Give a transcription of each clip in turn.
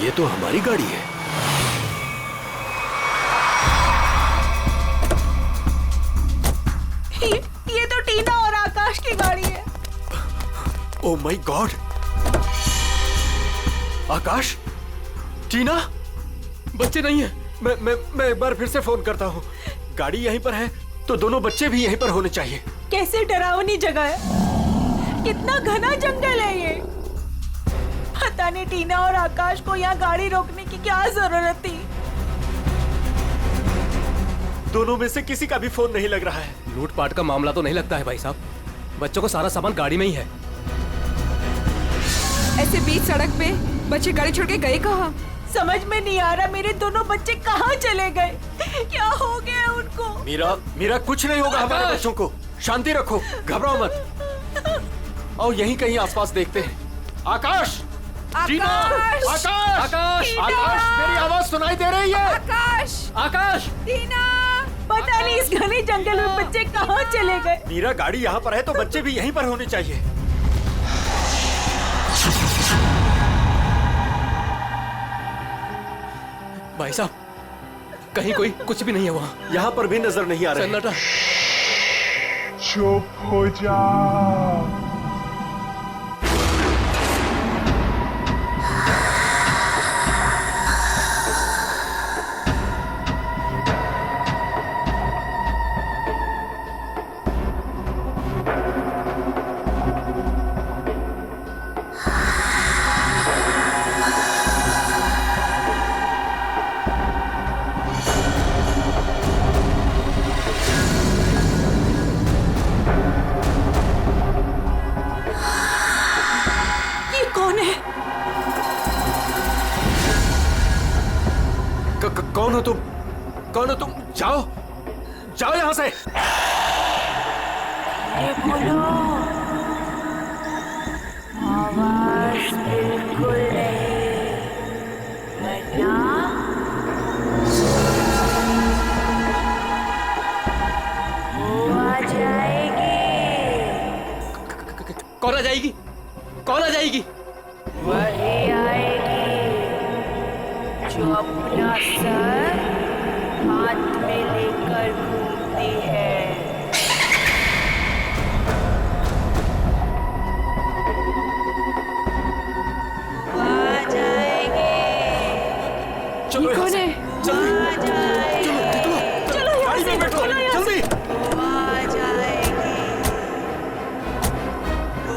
ये तो हमारी गाड़ी है। ये तो टीना और आकाश की गाड़ी है। Oh my God! आकाश, टीना, बच्चे नहीं है। मैं एक बार फिर से फोन करता हूँ। गाड़ी यहीं पर है तो दोनों बच्चे भी यहीं पर होने चाहिए। कैसे डरावनी जगह है, कितना घना जंगल है ये। पता नहीं टीना और आकाश को यहाँ गाड़ी रोकने की क्या जरूरत थी। दोनों में से किसी का भी फोन नहीं लग रहा है। लूटपाट का मामला तो नहीं लगता है भाई साहब। बच्चों को सारा सामान गाड़ी में ही है। ऐसे बीच सड़क पे बच्चे गाड़ी छोड़ के गए कहाँ? समझ में नहीं आ रहा मेरे दोनों बच्चे कहाँ चले गए, क्या हो गया उनको। मीरा कुछ नहीं होगा हमारे बच्चों को। शांति रखो, घबराओ मत। आओ यहीं कहीं आसपास देखते हैं। आकाश, टीना, आकाश, आकाश, आकाश, मेरी आवाज सुनाई दे रही है? आकाश, आकाश, टीना, पता नहीं इस घने जंगल में बच्चे कहाँ चले गए। मीरा, गाड़ी यहाँ पर है तो बच्चे भी यहीं पर होने चाहिए। भाई साहब, कहीं कोई कुछ भी नहीं है वहाँ। यहाँ पर भी नजर नहीं आ रहा है। सन्नाटा। चुप हो जा। कौन हो तुम? कौन हो तुम? जाओ, जाओ यहाँ से। बोलो, आवाज बिल्कुल नहीं, वरना वो आ जाएगी। कौन आ जाएगी? कौन आ जाएगी? वही आएगी जो अपना सर हाथ में लेकर घूमती है। आ जाएगी। चलो कौन है? जल्दी, आ जाएगी। चलो गाड़ी में बैठो, जल्दी। आ जाएगी। आ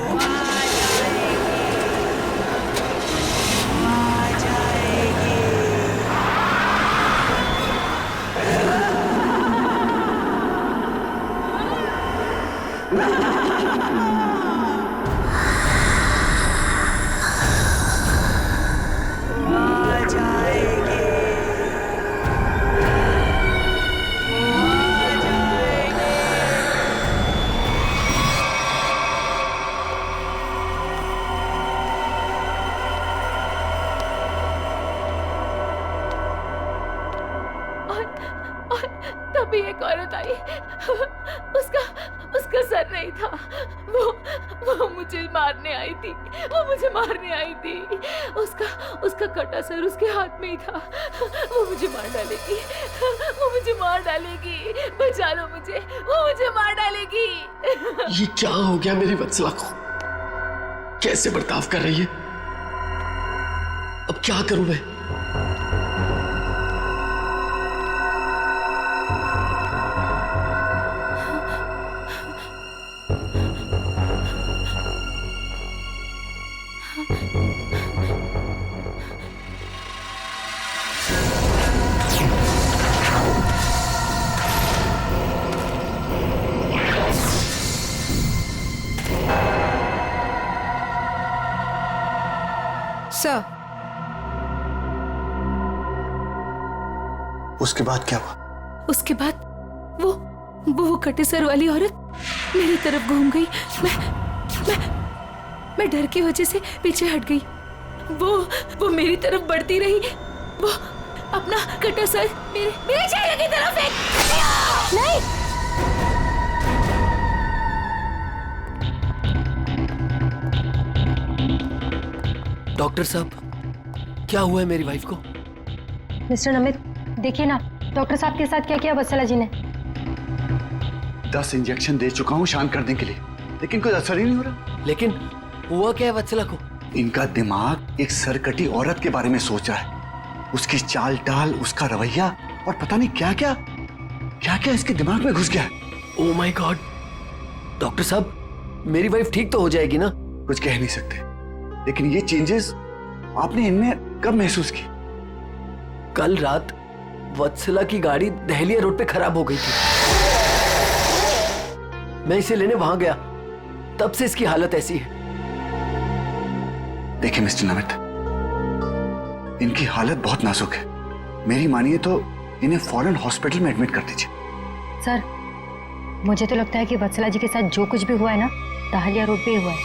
जाएगी। आ जाएगी। आ जाएगी। और तभी एक औरत आई। उसका सर नहीं था। वो मुझे मारने आई थी। वो मुझे मारने आई थी। उसका कटा सर उसके हाथ में ही था। वो मुझे मार डालेगी। वो मुझे मार डालेगी। बचा लो मुझे। वो मुझे मार डालेगी। ये क्या हो गया मेरी वत्सला को? कैसे बर्ताव कर रही है? अब क्या करूं मैं? सर, उसके बाद क्या हुआ? उसके बाद वो कटे सर वाली औरत मेरी तरफ घूम गई। मैं डर की वजह से पीछे हट गई। वो मेरी तरफ बढ़ती रही। वो अपना कटा सर मेरे चेहरे की तरफ फेंक। नहीं, डॉक्टर साहब, क्या हुआ है मेरी वाइफ को? मिस्टर नमित, देखिए ना डॉक्टर साहब के साथ क्या किया वत्सला जी ने। 10 इंजेक्शन दे चुका हूँ शांत करने के लिए, लेकिन कोई असर ही नहीं हो रहा। लेकिन हुआ क्या है वत्सला को? इनका दिमाग एक सरकटी औरत के बारे में सोच रहा है। उसकी चाल डाल, उसका रवैया और पता नहीं क्या क्या इसके दिमाग में घुस गया है। Oh my God. डॉक्टर साहब, मेरी वाइफ ठीक तो हो जाएगी ना? कुछ कह नहीं सकते, लेकिन ये चेंजेस आपने इनमें कब महसूस की? कल रात वत्सला की गाड़ी दहलिया रोड पे खराब हो गई थी। मैं इसे लेने वहां गया, तब से इसकी हालत ऐसी है। देखिए मिस्टर नमित, इनकी हालत बहुत नाजुक है। मेरी मानिए तो इन्हें फौरन हॉस्पिटल में एडमिट कर दीजिए। सर, मुझे तो लगता है कि वत्सला जी के साथ जो कुछ भी हुआ है ना, दहलिया रोड पे ही हुआ है।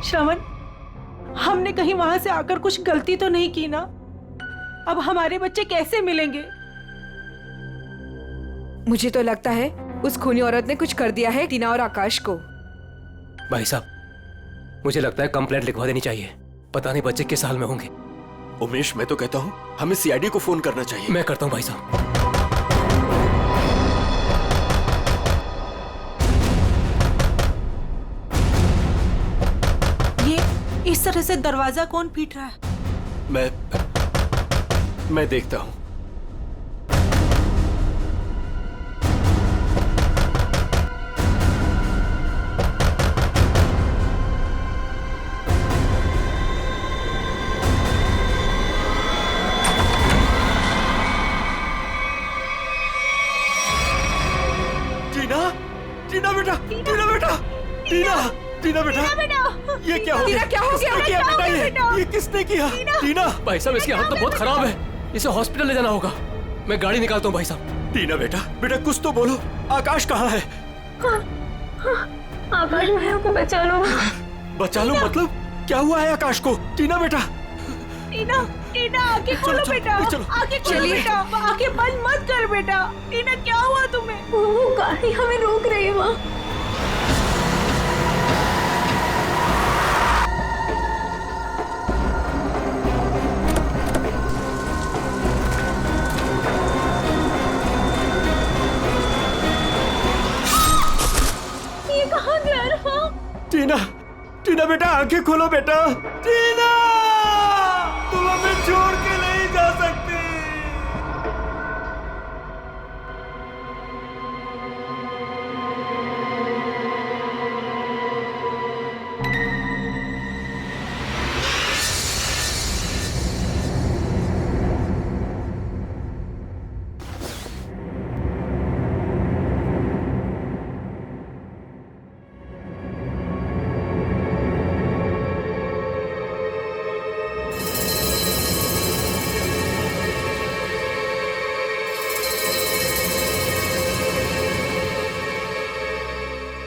श्रवण, हमने कहीं वहां से आकर कुछ गलती तो नहीं की ना? अब हमारे बच्चे कैसे मिलेंगे? मुझे तो लगता है उस खूनी औरत ने कुछ कर दिया है टीना और आकाश को। भाई साहब, मुझे लगता है कंप्लेंट लिखवा देनी चाहिए। पता नहीं बच्चे किस हाल में होंगे। उमेश, मैं तो कहता हूँ हमें सीआईडी को फोन करना चाहिए। मैं करता हूँ भाई साहब। ये इस तरह से दरवाजा कौन पीट रहा है? मैं देखता हूँ। टीना बेटा, टीना बेटा, टीना बेटा, ये क्या हो गया? क्या हो गया? किसने किया बेटा? ये किसने किया? टीना, भाई साहब, इसकी हालत तो बहुत खराब है। इसे हॉस्पिटल ले जाना होगा। मैं गाड़ी निकालता हूँ भाई साहब। टीना बेटा कुछ तो बोलो। आकाश कहाँ है? आकाश भैया को बचा लो। बचा लो मतलब? क्या हुआ है आकाश को? टीना बेटा, टीना आंखें खोलो बेटा, आंखें खोलो बेटा, आंखें बंद मत कर बेटा। टीना, क्या हुआ तुम्हें? वो गाड़ी हमें रोक रही है माँ। ये कहाँ गया रहा? टीना बेटा, आंखें खोलो बेटा। टीना, तुम हमें छोड़ के नहीं जा सकती।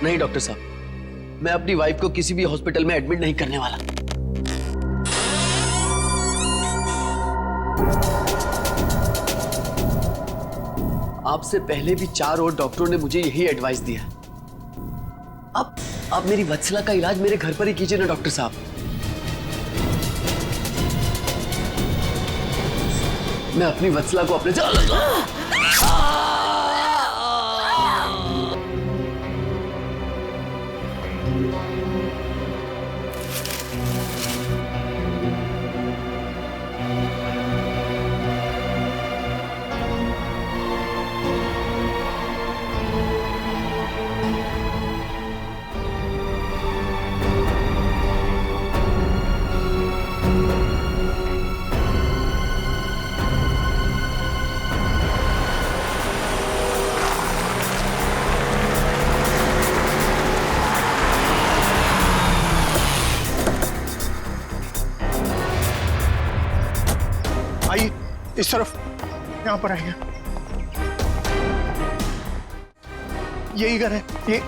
नहीं डॉक्टर साहब, मैं अपनी वाइफ को किसी भी हॉस्पिटल में एडमिट नहीं करने वाला। आपसे पहले भी 4 और डॉक्टरों ने मुझे यही एडवाइस दिया। अब मेरी वत्सला का इलाज मेरे घर पर ही कीजिए ना डॉक्टर साहब। मैं अपनी वत्सला को अपने आइए इस तरफ, यहाँ पर आइए। यही घर है ये।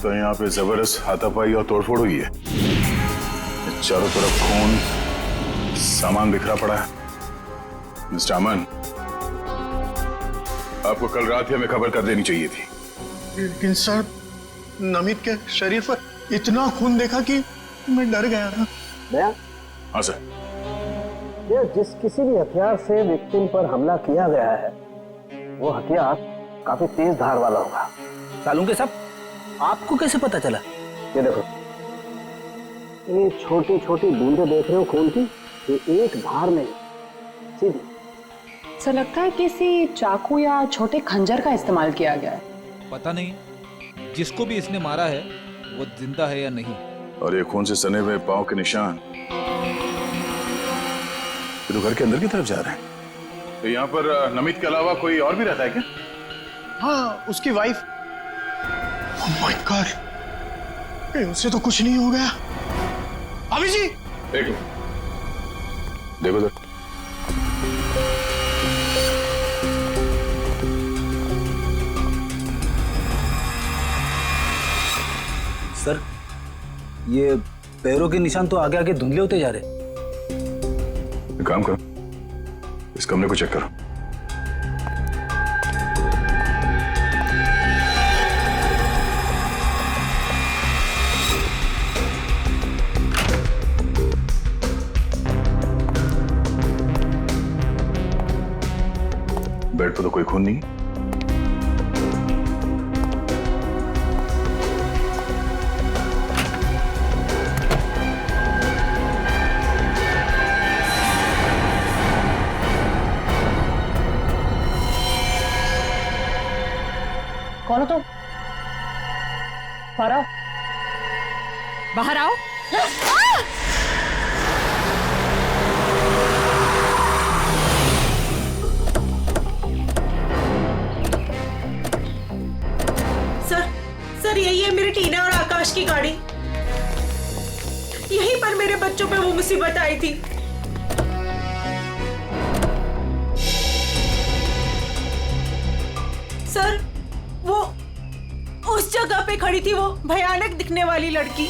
तो यहाँ पे जबरदस्त हाथापाई और तोड़फोड़ हुई है। चारों तरफ खून, सामान बिखरा पड़ा है। मिस्टर अमन, आपको कल रात ही हमें खबर कर देनी चाहिए थी। लेकिन सर, नमित के शरीर पर इतना खून देखा कि मैं डर गया था। हाँ सर। ये जिस किसी भी हथियार से विक्टिम पर हमला किया गया है, वो हथियार काफी तेज धार वाला होगा। सालुंके साहब, आपको कैसे पता चला? ये देखो, ये छोटी छोटी बूंदें देख रहे हो खून की, ये एक धार में सीधी। सर लगता है किसी चाकू या छोटे खंजर का इस्तेमाल किया गया है। पता नहीं जिसको भी इसने मारा है वो जिंदा है या नहीं। और ये खून से सने हुए पांव के निशान तो घर के अंदर की तरफ जा रहे हैं। तो यहाँ पर नमित के अलावा कोई और भी रहता है क्या? हाँ, उसकी वाइफ। ओह माय गॉड, कहीं उससे तो कुछ नहीं हो गया। अभी जी देखो देखो सर, सर ये पैरों के निशान तो आगे आगे धुंधले होते जा रहे। एक काम करो, इस कमरे को चेक करो। बेड पर तो कोई खून नहीं। कौन हो तुम? बाहर आओ। बाहर आओ। सर यही है मेरी टीना और आकाश की गाड़ी। यहीं पर मेरे बच्चों पे वो मुसीबत आई थी। सर वो उस जगह पे खड़ी थी, वो भयानक दिखने वाली लड़की।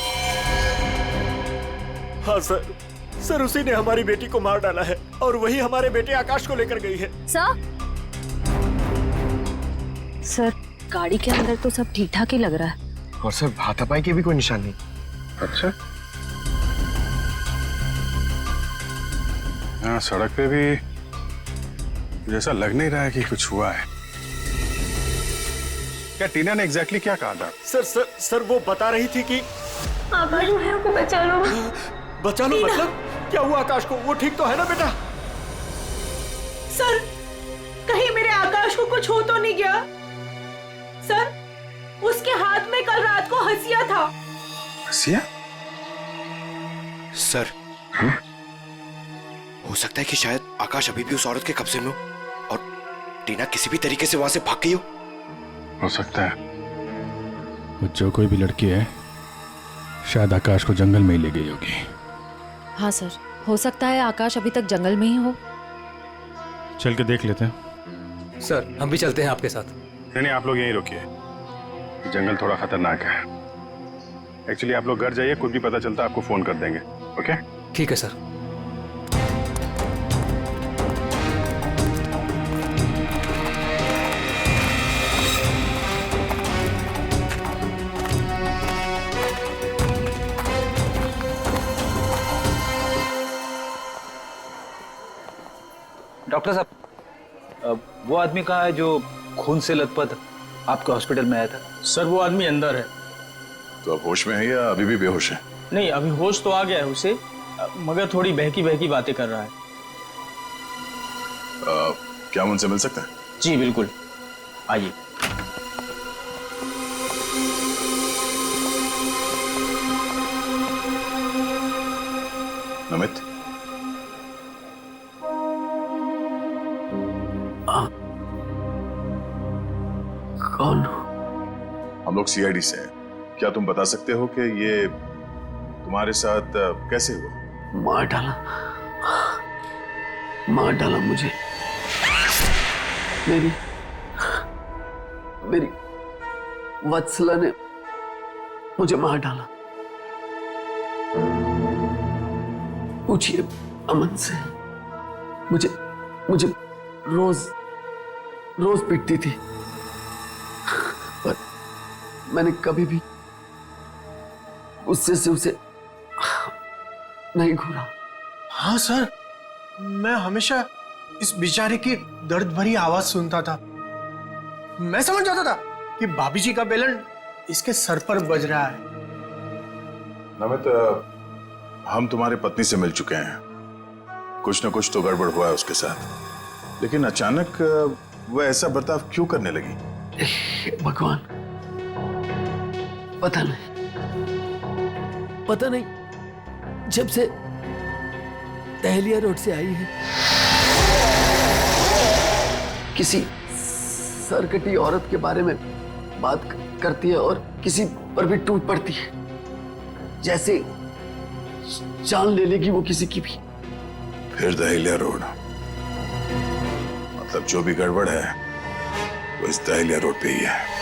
हाँ सर उसी ने हमारी बेटी को मार डाला है और वही हमारे बेटे आकाश को लेकर गई है। सर गाड़ी के अंदर तो सब ठीक ठाक ही लग रहा है। और सर हाथापाई के भी कोई निशान नहीं। अच्छा, हाँ सड़क पे भी जैसा लग नहीं रहा है कि कुछ हुआ है। क्या टीना ने एग्जैक्टली क्या कहा था? सर वो बता रही थी कि आकाश भाई को बचा लो। बचा लो मतलब क्या हुआ आकाश को? वो ठीक तो है ना बेटा? सर कहीं मेरे आकाश को कुछ हो तो नहीं गया? सर उसके हाथ में कल रात को हंसिया था। हंसिया? सर हो सकता है कि शायद आकाश अभी भी उस औरत के कब्जे में हो और टीना किसी भी तरीके से वहां से भाग गई हो सकता है वो जो कोई भी लड़की है शायद आकाश को जंगल में ही ले गई होगी। हाँ सर, हो सकता है आकाश अभी तक जंगल में ही हो। चल के देख लेते हैं। सर हम भी चलते हैं आपके साथ। नहीं, आप लोग यहीं रुकिए, जंगल थोड़ा खतरनाक है। एक्चुअली आप लोग घर जाइए, कुछ भी पता चलता आपको फोन कर देंगे। ओके ठीक है सर। डॉक्टर साहब, वो आदमी कहाँ है जो खून से लथपथ आपके हॉस्पिटल में आया था? सर वो आदमी अंदर है। तो अब होश में है या अभी भी बेहोश है? नहीं, अभी होश तो आ गया है उसे, मगर थोड़ी बहकी बहकी बातें कर रहा है। क्या हम उनसे मिल सकते हैं? जी बिल्कुल, आइए। नमित, कौन? हम लोग सीआईडी से हैं। क्या तुम बता सकते हो कि ये तुम्हारे साथ कैसे हुआ? मार डाला मुझे। मेरी वत्सला ने मुझे मार डाला। पूछिए अमन से। मुझे रोज पीटती थी, पर मैंने कभी भी गुस्से से उसे नहीं घूरा। हाँ सर, मैं हमेशा इस बेचारे की दर्द भरी आवाज सुनता था। मैं समझ जाता था कि भाभी जी का बेलन इसके सर पर बज रहा है। नमित, हम तुम्हारी पत्नी से मिल चुके हैं। कुछ न कुछ तो गड़बड़ हुआ है उसके साथ, लेकिन अचानक वह ऐसा बर्ताव क्यों करने लगी? भगवान, पता नहीं, जब से दहलिया रोड से आई है किसी सरकटी औरत के बारे में बात करती है और किसी पर भी टूट पड़ती है, जैसे जान ले लेगी वो किसी की भी। फिर दहलिया रोड, मतलब जो भी गड़बड़ है वो इस दहलिया रोड पे ही है।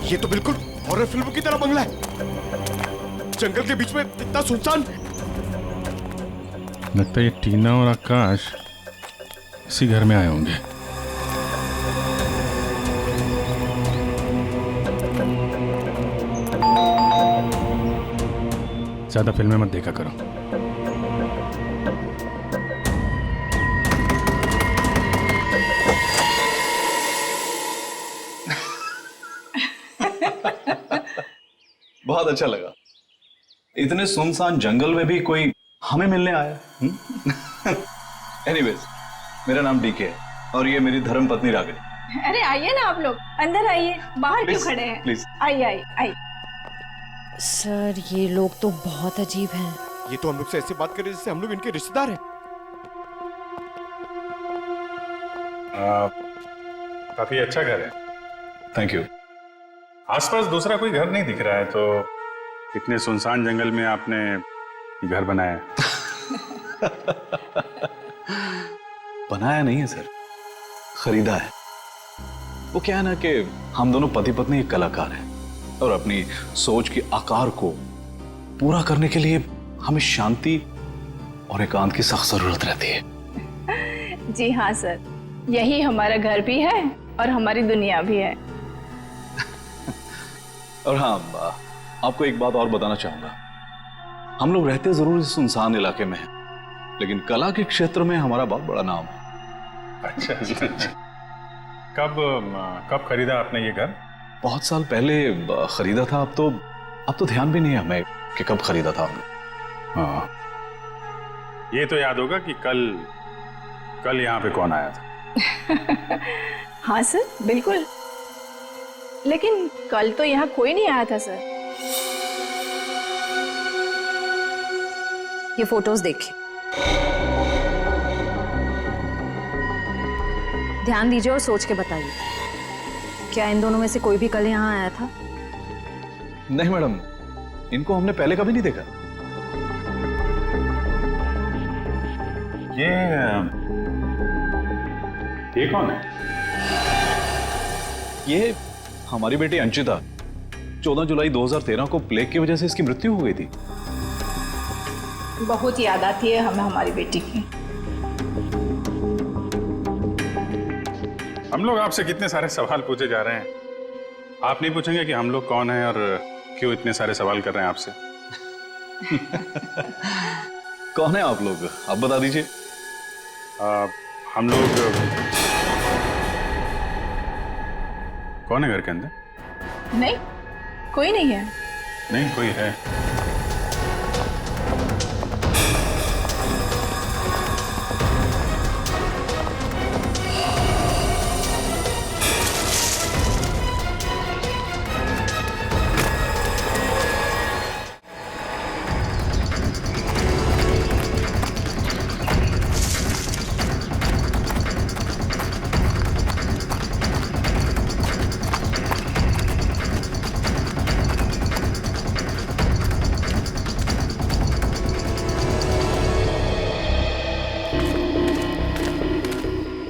ये तो बिल्कुल हॉरर फिल्म की तरह बंगला है, जंगल के बीच में इतना सुनसान। लगता है ये टीना और आकाश इसी घर में आए होंगे। ज्यादा फिल्में मत देखा करो। बहुत अच्छा लगा, इतने सुनसान जंगल में भी कोई हमें मिलने आया। एनीवेज, मेरा नाम डीके है और ये मेरी धर्म पत्नी रागिनी। अरे आइए ना आप लोग, अंदर आइए, बाहर क्यों खड़े हैं? प्लीज आइए आइए आइए। सर, ये लोग तो बहुत अजीब हैं। ये तो हम लोग से ऐसे बात कर रहे जैसे हम लोग इनके रिश्तेदार हैं। काफी अच्छा घर है। Thank you. आसपास दूसरा कोई घर नहीं दिख रहा है, तो इतने सुनसान जंगल में आपने ये घर बनाया है? बनाया नहीं है सर, खरीदा है। वो क्या है ना कि हम दोनों पति पत्नी एक कलाकार हैं और अपनी सोच के आकार को पूरा करने के लिए हमें शांति और एकांत की सख्त जरूरत रहती है। जी हाँ सर, यही हमारा घर भी है और हमारी दुनिया भी है। और हाँ, आपको एक बात और बताना चाहूंगा। हम लोग रहते जरूर इस सुनसान इलाके में हैं, लेकिन कला के क्षेत्र में हमारा बहुत बड़ा नाम है। अच्छा। कब खरीदा आपने ये घर? बहुत साल पहले खरीदा था। अब तो ध्यान भी नहीं है हमें कि कब खरीदा था हमने। हाँ, ये तो याद होगा कि कल यहाँ पे कौन आया था। हाँ सर, बिल्कुल, लेकिन कल तो यहाँ कोई नहीं आया था सर। ये फोटोज देखिए, ध्यान दीजिए और सोच के बताइए, क्या इन दोनों में से कोई भी कल यहाँ आया था? नहीं मैडम, इनको हमने पहले कभी नहीं देखा। ये कौन है? ये हमारी बेटी अंशिता। 14 जुलाई 2013 को प्लेग की वजह से इसकी मृत्यु हो गई थी। बहुत याद आती है हमें हमारी बेटी की। हम लोग आपसे कितने सारे सवाल पूछे जा रहे हैं, आप नहीं पूछेंगे कि हम लोग कौन हैं और क्यों इतने सारे सवाल कर रहे हैं आपसे? कौन है आप लोग, आप बता दीजिए। हम लोग कौन है घर के अंदर? नहीं, कोई नहीं है। नहीं, कोई है।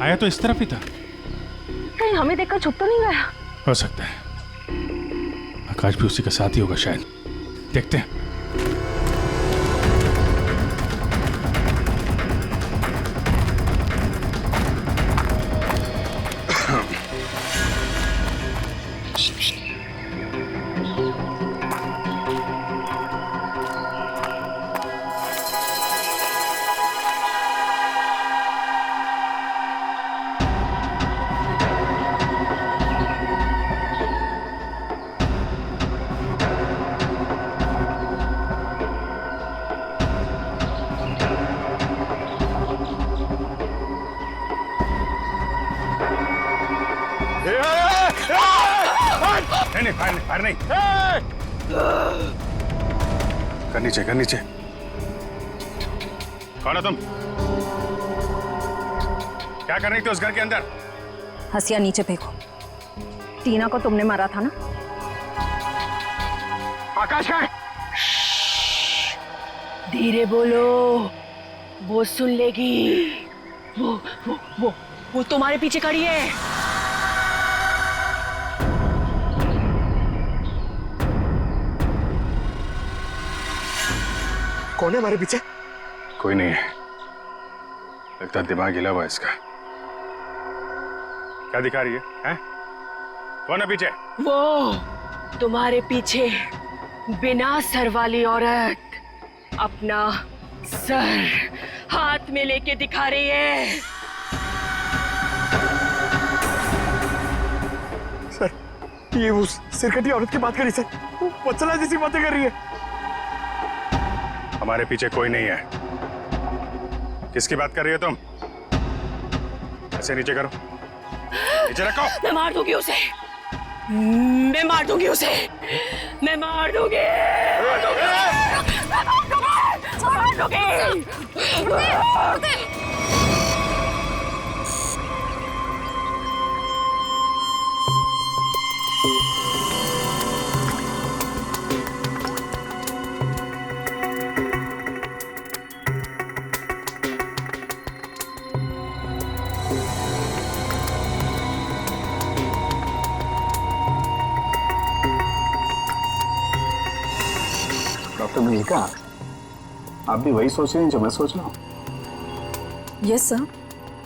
आया तो इस तरफ ही था। कहीं हमें देखकर छुप तो नहीं गया? हो सकता है आकाश भी उसी के साथ ही होगा शायद। देखते हैं। नहीं, फायर नहीं। कर नीचे। कौन हो तुम? क्या कर रही थी उस घर के अंदर? हसिया नीचे फेंको। टीना को तुमने मारा था ना? आकाश का धीरे बोलो, वो सुन लेगी। वो तुम्हारे पीछे खड़ी है। कौन है हमारे पीछे? कोई नहीं है, लगता दिमाग हिला हुआ इसका। क्या दिखा रही है? कौन है पीछे? वो तुम्हारे पीछे बिना सर वाली औरत अपना सर हाथ में लेके दिखा रही है। सर, ये उस सिरकटी औरत की बात कर रही सर, वत्सला जैसी बातें कर रही है। हमारे पीछे कोई नहीं है। किसकी बात कर रही हो तुम? ऐसे नीचे करो, नीचे रखो। मैं मार दूंगी उसे, मैं मार दूंगी उसे, मैं मार दूंगी। डॉक्टर मल्लिका, आप भी वही सोच रहे हैं जो मैं सोच रहा हूँ? यस सर,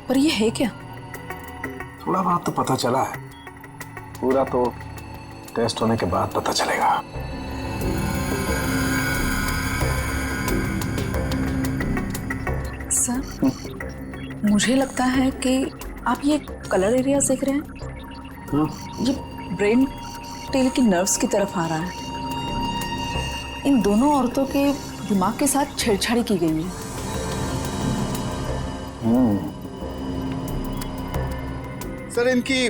पर ये है क्या? थोड़ा बहुत तो पता चला है, पूरा तो टेस्ट होने के बाद पता चलेगा। सर, मुझे लगता है कि आप ये कलर एरिया देख रहे हैं। ये ब्रेन टेल की नर्व्स की तरफ आ रहा है। इन दोनों औरतों के दिमाग के साथ छेड़छाड़ी की गई है। सर, इनकी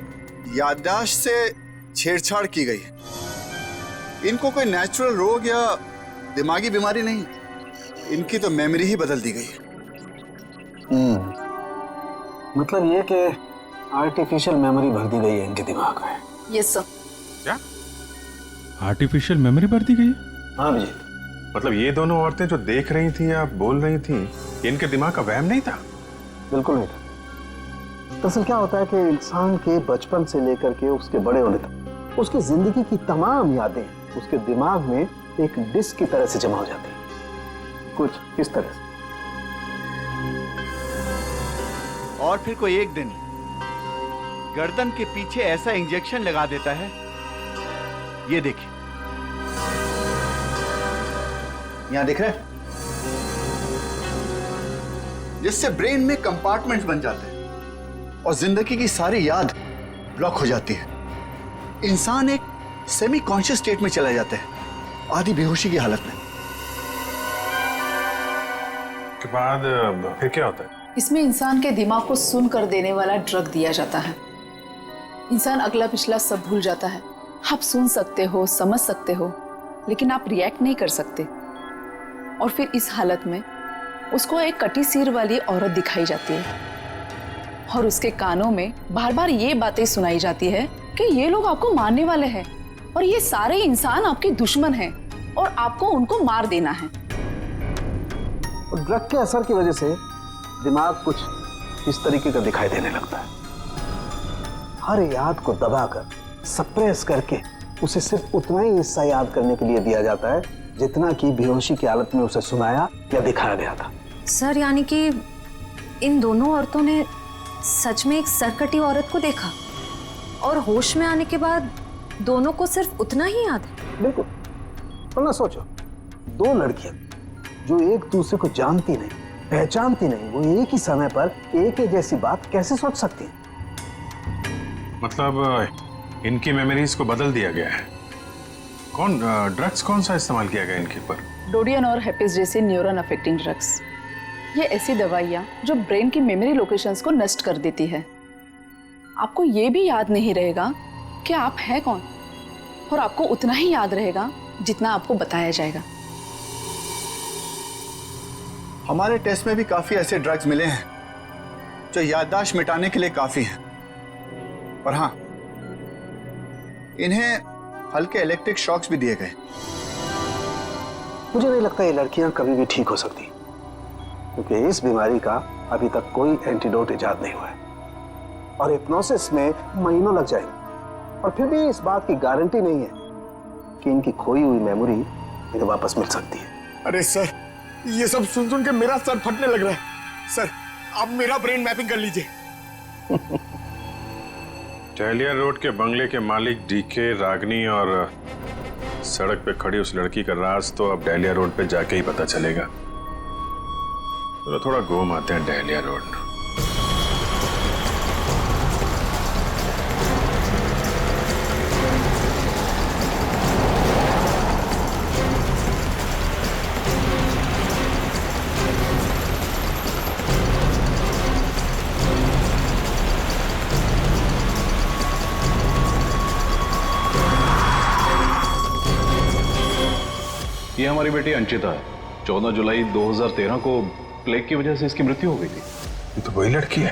याददाश्त से छेड़छाड़ की गई। इनको कोई नेचुरल रोग या दिमागी बीमारी नहीं, इनकी तो मेमोरी ही बदल दी गई है। मतलब ये कि आर्टिफिशियल मेमोरी भर दी गई है इनके दिमाग में। Yes sir. क्या आर्टिफिशियल मेमोरी भर दी गई? हाँ जी। मतलब ये दोनों औरतें जो देख रही थी या बोल रही थी, इनके दिमाग का वहम नहीं था? बिल्कुल नहीं था। दरअसल क्या होता है कि इंसान के बचपन से लेकर के उसके बड़े होने तक उसकी जिंदगी की तमाम यादें उसके दिमाग में एक डिस्क की तरह से जमा हो जाती हैं, कुछ इस तरह से। और फिर कोई एक दिन गर्दन के पीछे ऐसा इंजेक्शन लगा देता है, ये देखिए, यहां दिख रहा है, जिससे ब्रेन में कंपार्टमेंट्स बन जाते हैं और जिंदगी की सारी याद ब्लॉक हो जाती है। इंसान एक सेमी कॉन्शियस स्टेट में चला जाता है, आधी बेहोशी की हालत में। के बाद फिर क्या होता है? इसमें इंसान के दिमाग को सुन कर देने वाला ड्रग दिया जाता है। इंसान अगला पिछला सब भूल जाता है। आप सुन सकते हो, समझ सकते हो, लेकिन आप रिएक्ट नहीं कर सकते। और फिर इस हालत में उसको एक कटी सिर वाली औरत दिखाई जाती है और उसके कानों में बार बार ये बातें सुनाई जाती है कि ये लोग आपको मारने वाले हैं और ये सारे इंसान आपके दुश्मन हैं और आपको उनको मार देना है। ड्रग के असर की वजह से दिमाग कुछ इस तरीके का दिखाई देने लगता है। हर याद को दबाकर, सप्रेस करके उसे सिर्फ उतना ही हिस्सा याद करने के लिए दिया जाता है जितना कि बेहोशी की हालत में उसे सुनाया या दिखाया गया था। सर यानी कि इन दोनों औरतों ने सच में एक सरकटी औरत को देखा और होश में आने के बाद दोनों को सिर्फ उतना ही याद है। बिल्कुल। वरना सोचो, दो लड़कियां जो एक दूसरे को जानती नहीं, पहचानती नहीं, वो एक ही समय पर एक ही जैसी बात कैसे सोच सकती हैं? मतलब इनकी मेमोरीज को बदल दिया गया है। ड्रग्स कौन सा इस्तेमाल किया गया इनके ऊपर? डोडियन और हेपिस जैसे न्यूरॉन अफेक्टिंग ड्रग्स। ये ऐसी दवाइयाँ जो ब्रेन की मेमोरी लोकेशंस को नष्ट कर देती है। आपको ये भी याद नहीं रहेगा कि आप हैं कौन, और आपको उतना ही याद रहेगा जितना आपको बताया जाएगा। हमारे टेस्ट में भी काफी ऐसे ड्रग्स मिले हैं जो याददाश्त मिटाने के लिए काफी हैं, और हाँ, इन्हें हल्के इलेक्ट्रिक शॉक्स भी दिए गए। मुझे नहीं लगता ये लड़कियां कभी भी ठीक हो सकती, क्योंकि इस बीमारी का अभी तक कोई एंटीडोट इजाद नहीं हुआ है और हिप्नोसिस में महीनों लग जाएंगे, और फिर भी इस बात की गारंटी नहीं है कि इनकी खोई हुई मेमोरी इन्हें वापस मिल सकती है। अरे सर, ये सब सुन के मेरा सर फटने लग रहा है। सर, आप मेरा ब्रेन मैपिंग कर लीजिए। डहलिया रोड के बंगले के मालिक डीके, रागनी और सड़क पे खड़ी उस लड़की का राज तो अब डहलिया रोड पे जाके ही पता चलेगा। तो थोड़ा घूम आते हैं डहलिया रोड। ये हमारी बेटी अंचिता है। 14 जुलाई 2013 को प्लेग की वजह से इसकी मृत्यु हो गई थी। ये तो वही लड़की है,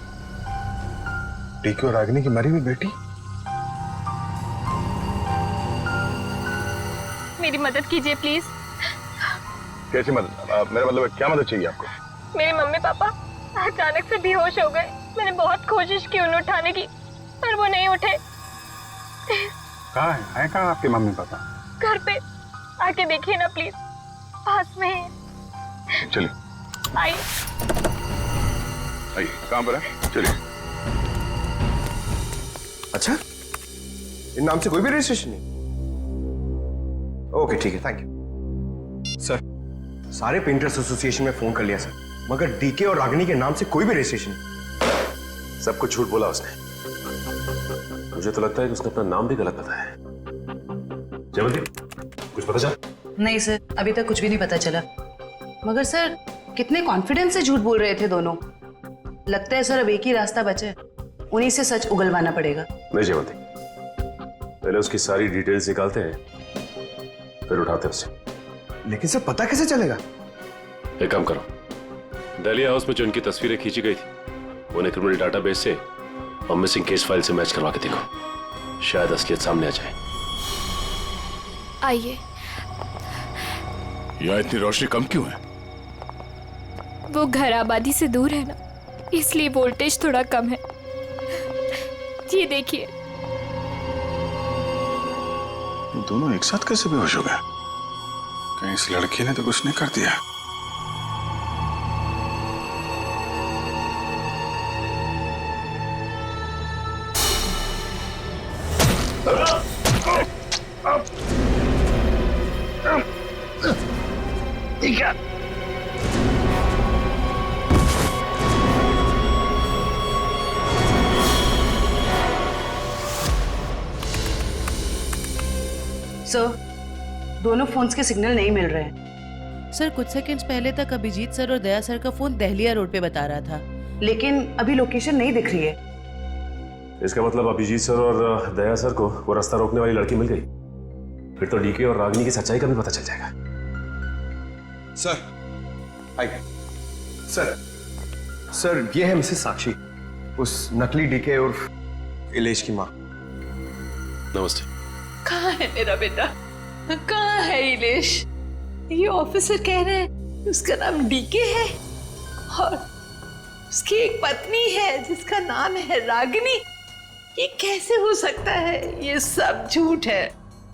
डीके और रागिनी की मरी हुई बेटी। मेरी मदद कीजिए प्लीज। कैसी मदद? मेरा मतलब क्या मदद चाहिए आपको? मेरे मम्मी पापा अचानक से बेहोश हो गए। मैंने बहुत कोशिश की उन्हें उठाने की, पर वो नहीं उठे। कहाँ है कहाँ आपके मम्मी पापा? घर पे आके देखिए ना प्लीज, पास में है। चलिए आइए आइए, कहाँ पर है? चलिए। अच्छा, इन नाम से कोई भी रजिस्ट्रेशन नहीं? ओके ठीक है, थैंक यू सर। सारे पेंटर्स एसोसिएशन में फोन कर लिया सर, मगर डीके और रागिनी के नाम से कोई भी रजिस्ट्रेशन नहीं। सब कुछ झूठ बोला उसने। मुझे तो लगता है कि उसने अपना नाम भी गलत बताया है। जयवंती, कुछ पता चला? नहीं सर, अभी तक कुछ भी नहीं पता चला। मगर सर, कितने कॉन्फिडेंस से झूठ बोल रहे थे दोनों। लगता है सर अब एक ही रास्ता बचा है, उन्हीं से सच उगलवाना पड़ेगा। नहीं जयवंती, पहले उसकी सारी डिटेल्स निकालते हैं, फिर उठाते हैं उसे। लेकिन सर, पता कैसे चलेगा? एक काम करो, डहलिया हाउस में जो उनकी तस्वीरें खींची गई थी उन्हें क्रिमिनल डाटाबेस से और मिसिंग केस फाइल से मैच करवा के देखो, शायद असलियत सामने आ जाए। आइए। यहाँ इतनी रोशनी कम क्यों है? वो घर आबादी से दूर है ना, इसलिए वोल्टेज थोड़ा कम है। ये देखिए। दोनों एक साथ कैसे बेहोश हो गए? कहीं इस लड़की ने तो कुछ नहीं कर दिया? सर, दोनों फोन्स के सिग्नल नहीं मिल रहे हैं। सर, कुछ सेकंड्स पहले तक अभिजीत सर और दया सर का फोन दहलिया रोड पे बता रहा था, लेकिन अभी लोकेशन नहीं दिख रही है। इसका मतलब अभिजीत सर और दया सर को वो रास्ता रोकने वाली लड़की मिल गई। फिर तो डीके और रागिनी की सच्चाई का भी पता चल जाएगा। सर आइए। सर ये है मिसेस साक्षी, उस नकली डीके और इलेश की माँ। नमस्ते। कहाँ है मेरा बेटा? कहाँ है इलेश? ये ऑफिसर कह रहे हैं उसका नाम डीके है, उसकी एक पत्नी है जिसका नाम है रागिनी। ये कैसे हो सकता है? ये सब झूठ है।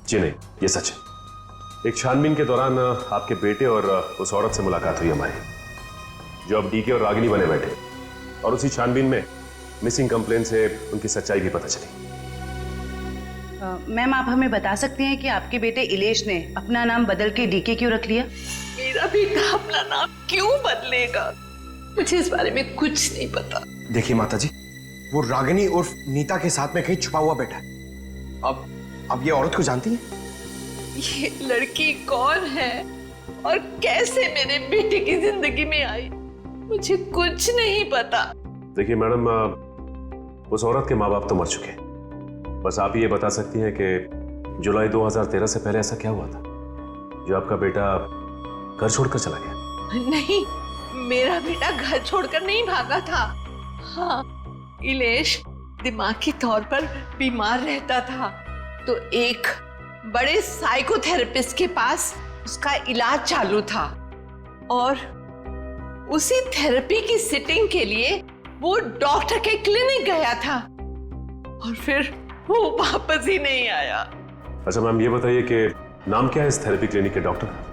जी नहीं, ये सच है। एक छानबीन के दौरान आपके बेटे और उस औरत से मुलाकात हुई हमारी, जो अब डीके और रागिनी बने बैठे, और उसी छानबीन में मिसिंग कंप्लेन से उनकी सच्चाई भी पता चली। मैम, आप हमें बता सकते हैं कि आपके बेटे इलेश ने अपना नाम बदल के डीके क्यों रख लिया? मेरा बेटा अपना नाम क्यों बदलेगा? मुझे इस बारे में कुछ नहीं पता। देखिए माता जी, वो रागिनी उर्फ नीता के साथ में कहीं छुपा हुआ बैठा है। अब ये औरत को जानती है? ये लड़की कौन है और कैसे मेरे बेटे की जिंदगी में आई, मुझे कुछ नहीं पता। देखिए मैडम, उस औरत के माँ बाप तो मर चुके हैं। बस आप ये बता सकती हैं कि जुलाई 2013 से पहले ऐसा क्या हुआ था जो आपका बेटा घर छोड़कर चला गया? नहीं, मेरा बेटा घर छोड़कर नहीं भागा था। हाँ, इलेश दिमागी तौर पर बीमार रहता था, तो एक बड़े साइकोथेरेपिस्ट के पास उसका इलाज चालू था, और उसी थेरेपी की सिटिंग के लिए वो डॉक्टर के क्लिनिक गया था, और फिर वो वापस ही नहीं आया। अच्छा मैम, ये बताइए कि नाम क्या है इस थेरेपी क्लिनिक के डॉक्टर का?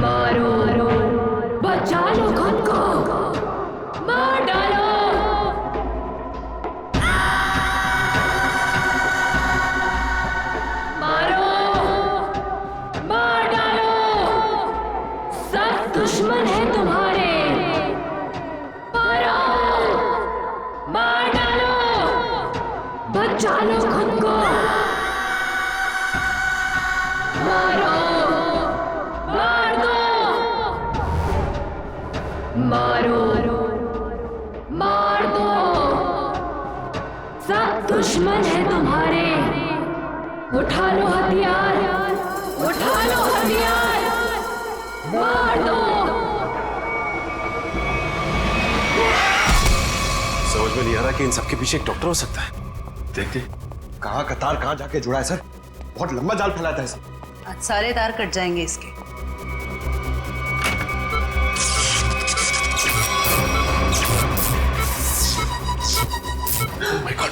मारो, बचा लो खुद को, मार डालो। मारो, मार डालो, सब दुश्मन है तुम्हारे। मारो, मार डालो, बचा लो खुद को। मारो, मारो, मार दो, सब दुश्मन है तुम्हारे। उठा लो हथियार, उठा लो हथियार, मार दो। समझ में नहीं आ रहा कि इन सबके पीछे एक डॉक्टर हो सकता है। देखते कहाँ का तार कहाँ जाके जुड़ा है सर। बहुत लंबा जाल फैलाता है सर। आज सारे तार कट जाएंगे इसके। Oh my God.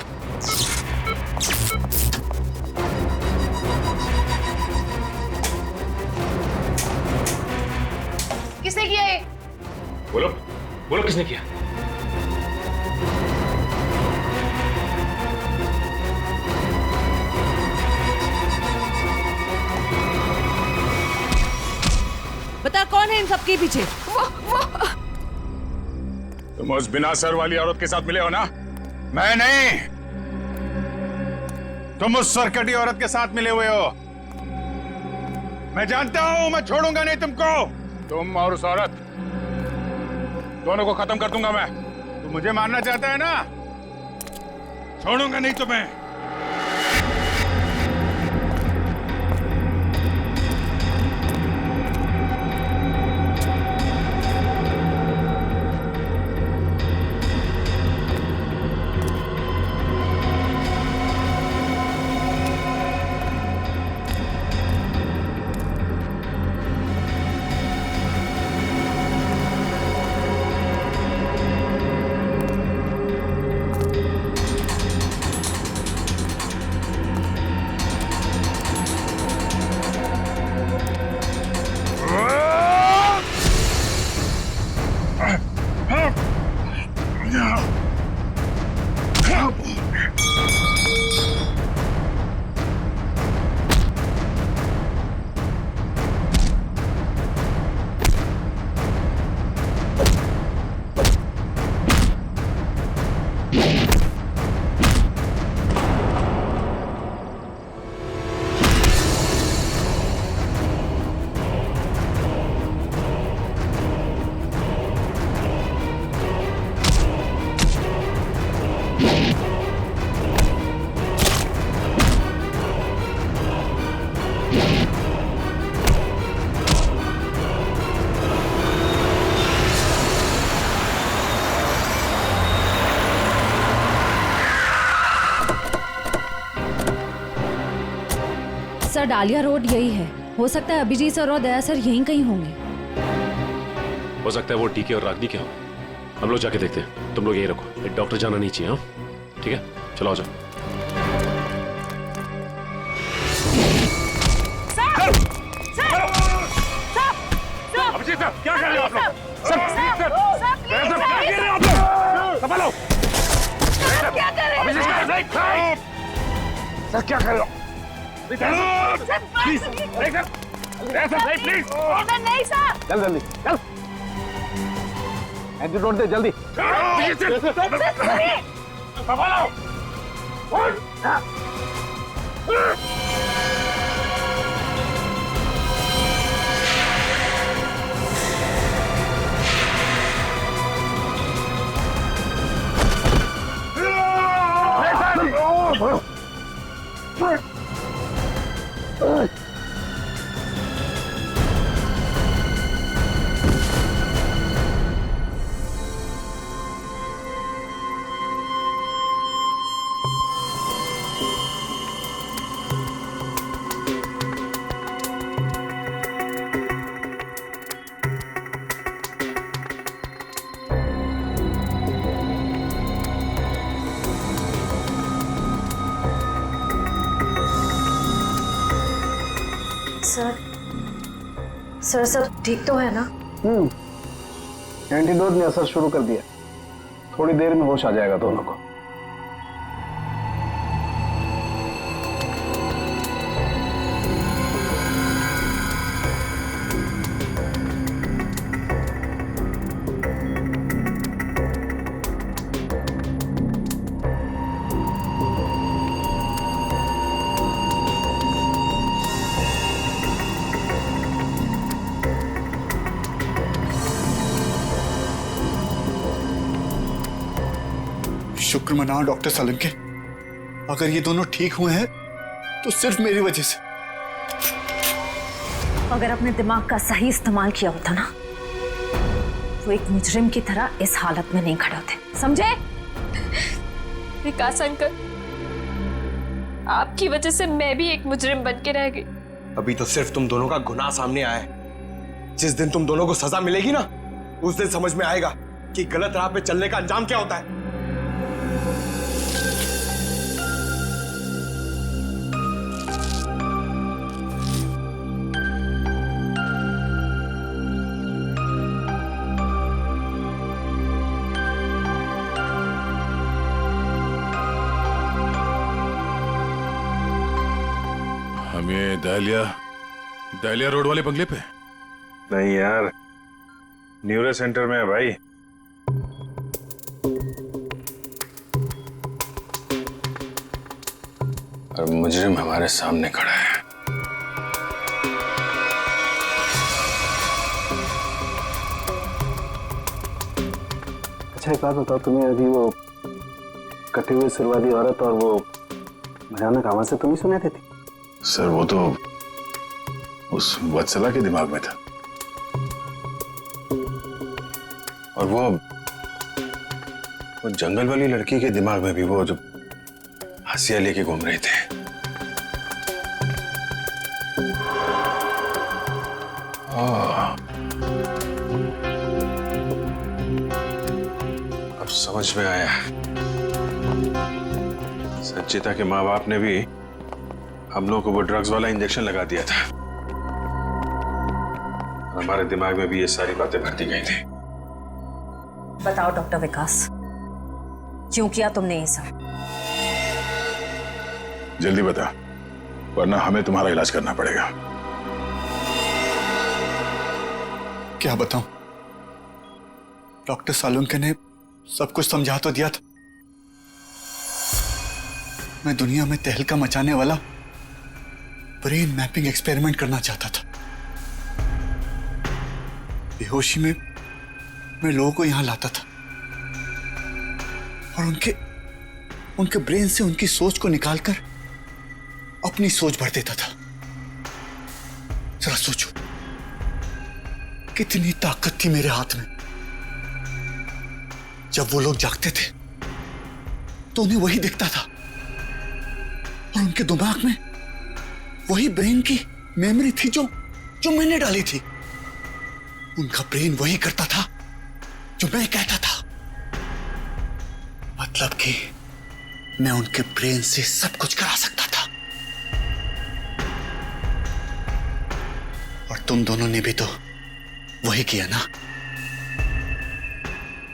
किसने किया ये? बोलो, बोलो किसने किया? बता कौन है इन सबके पीछे? तुम उस बिना सर वाली औरत के साथ मिले हो ना? मैं नहीं, तुम उस सरकटी औरत के साथ मिले हुए हो। मैं जानता हूं, मैं छोड़ूंगा नहीं तुमको। तुम और उस औरत दोनों को खत्म कर दूंगा मैं। तुम मुझे मारना चाहता है ना? छोड़ूंगा नहीं तुम्हें। डालिया रोड यही है। हो सकता है अभिजीत सर और दया सर यहीं कहीं होंगे। हो सकता है वो डीके और रागनी क्या हो। हम लोग जाके देखते हैं, तुम लोग यहीं रखो, एक डॉक्टर जाना नहीं चाहिए। हाँ ठीक है, चलो आ जाओ। अभिजीत सर, क्या कर रहे हो आप लोग? सर, क्या कर रहे हो आप लोग? संभालो। क्या कर रहे हो? अभिजीत सर, सर क्या कर रहे हो? Please, please. नहीं सर। चल जल्दी, चल। एंटीडोट दे जल्दी। संभालो। सर सब ठीक तो है ना? एंटीडोट ने असर शुरू कर दिया, थोड़ी देर में होश आ जाएगा दोनों को। शुक्र मनाओ डॉक्टर सालुंके, अगर ये दोनों ठीक हुए हैं तो सिर्फ मेरी वजह से। अगर अपने दिमाग का सही इस्तेमाल किया होता ना तो एक मुजरिम की तरह इस हालत में नहीं खड़े होते, समझे? विकास अंकल, आपकी वजह से मैं भी एक मुजरिम बन के रह गई। अभी तो सिर्फ तुम दोनों का गुनाह सामने आया है। जिस दिन तुम दोनों को सजा मिलेगी ना, उस दिन समझ में आएगा कि गलत राह पे चलने का अंजाम क्या होता है। हम ये दहलिया रोड वाले बंगले पे? नहीं यार, न्यूरो सेंटर में है भाई। और मुजरिम हमारे सामने खड़ा है। अच्छा एक बात बताओ, तुम्हें अभी वो कटे हुए सिरवादी औरत और वो भयानक आवाज से तुम ही सुने थे? सर वो तो उस वत्सला के दिमाग में था, और वो जंगल वाली लड़की के दिमाग में भी, वो जो हंसिया लेके घूम रहे थे। अब समझ में आया, संचिता के माँ बाप ने भी हम लोगों को वो ड्रग्स वाला इंजेक्शन लगा दिया था। हमारे दिमाग में भी ये सारी बातें भरती गई थी। बताओ डॉक्टर विकास, क्यों किया तुमने ये सब? जल्दी बता, वरना हमें तुम्हारा इलाज करना पड़ेगा। क्या बताऊं, डॉक्टर सालुंके ने सब कुछ समझा तो दिया था। मैं दुनिया में तहलका मचाने वाला ब्रेन मैपिंग एक्सपेरिमेंट करना चाहता था। बेहोशी में मैं लोगों को यहां लाता था और उनके ब्रेन से उनकी सोच को निकालकर अपनी सोच भर देता था। जरा सोचो, कितनी ताकत थी मेरे हाथ में। जब वो लोग जागते थे तो उन्हें वही दिखता था, और उनके दिमाग में वही ब्रेन की मेमोरी थी जो जो मैंने डाली थी। उनका ब्रेन वही करता था जो मैं कहता था। मतलब कि मैं उनके ब्रेन से सब कुछ करा सकता था। और तुम दोनों ने भी तो वही किया ना।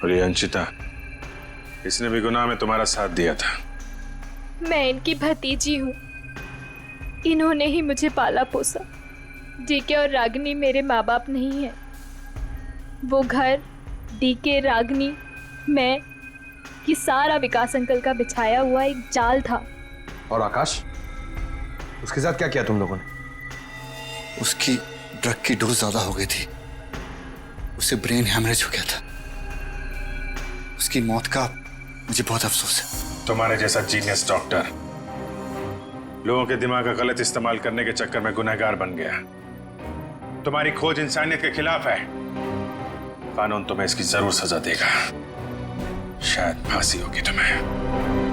और ये अंशिता, इसने भी गुनाह में तुम्हारा साथ दिया था। मैं इनकी भतीजी हूँ, इन्होंने ही मुझे पाला पोसा। डीके और रागिनी मेरे माँ बाप नहीं है। वो घर, डीके, रागिनी, मैं, ये सारा विकास अंकल का बिछाया हुआ एक जाल था। और आकाश, उसके साथ क्या किया तुम लोगों ने? उसकी ड्रग की डोज ज्यादा हो गई थी, उसे ब्रेन हैमरेज हो गया था। उसकी मौत का मुझे बहुत अफसोस है। तुम्हारे जैसा जीनियस डॉक्टर लोगों के दिमाग का गलत इस्तेमाल करने के चक्कर में गुनहगार बन गया। तुम्हारी खोज इंसानियत के खिलाफ है। कानून तुम्हें इसकी जरूर सजा देगा। शायद फांसी होगी तुम्हें।